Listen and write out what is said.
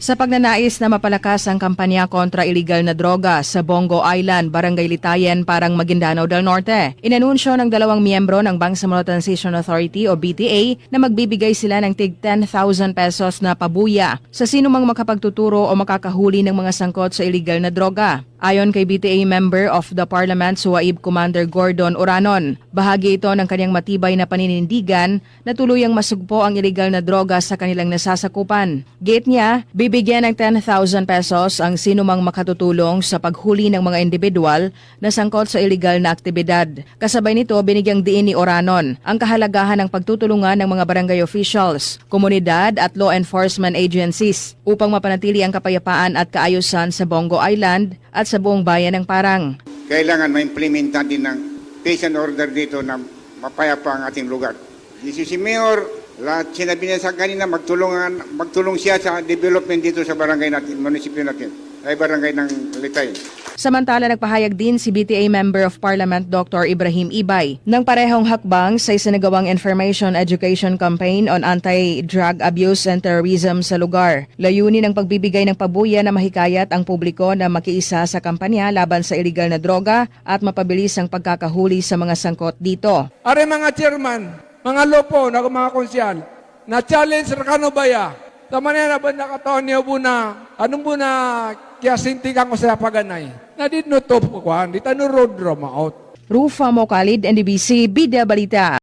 Sa pagnanais na mapalakas ang kampanya kontra iligal na droga sa Bongo Island, Barangay Litayen, Parang Maguindanao del Norte, inanunsyo ng 2 miyembro ng Bangsamoro Transition Authority o BTA na magbibigay sila ng tig 10,000 pesos na pabuya sa sinumang makapagtuturo o makakahuli ng mga sangkot sa iligal na droga. Ayon kay BTA Member of the Parliament Suwaib Commander Gordon Oranon, bahagi ito ng kanyang matibay na paninindigan na tuluyang masugpo ang iligal na droga sa kanilang nasasakupan. Gate niya, bibigyan ng 10,000 pesos ang sinumang makatutulong sa paghuli ng mga individual na sangkot sa iligal na aktibidad. Kasabay nito, binigyang diin ni Oranon ang kahalagahan ng pagtutulungan ng mga barangay officials, komunidad at law enforcement agencies upang mapanatili ang kapayapaan at kaayusan sa Bongo Island at sa buong bayan ng Parang. Kailangan ma-implementa din ng peace and order dito na mapayapa ang ating lugar. Si Mayor, sinabi niya sa kanina, magtulong siya sa development dito sa barangay natin, munisipyo natin, ay barangay ng Litay. Samantala, nagpahayag din si BTA Member of Parliament Dr. Ibrahim Ibay ng parehong hakbang sa isinagawang Information Education Campaign on Anti-Drug Abuse and Terrorism sa lugar. Layunin ng pagbibigay ng pabuya na mahikayat ang publiko na makiisa sa kampanya laban sa iligal na droga at mapabilis ang pagkakahuli sa mga sangkot dito. Are mga chairman, mga lopo, mga konsyal, na challenge Rakanobaya, sa manera ba nakataon niyo po na, anong po na kaya sintikan ko sa paganay? Na did not top ko, di tanong road drama out. Rufa Mokalid, NDBC, Bida Balita.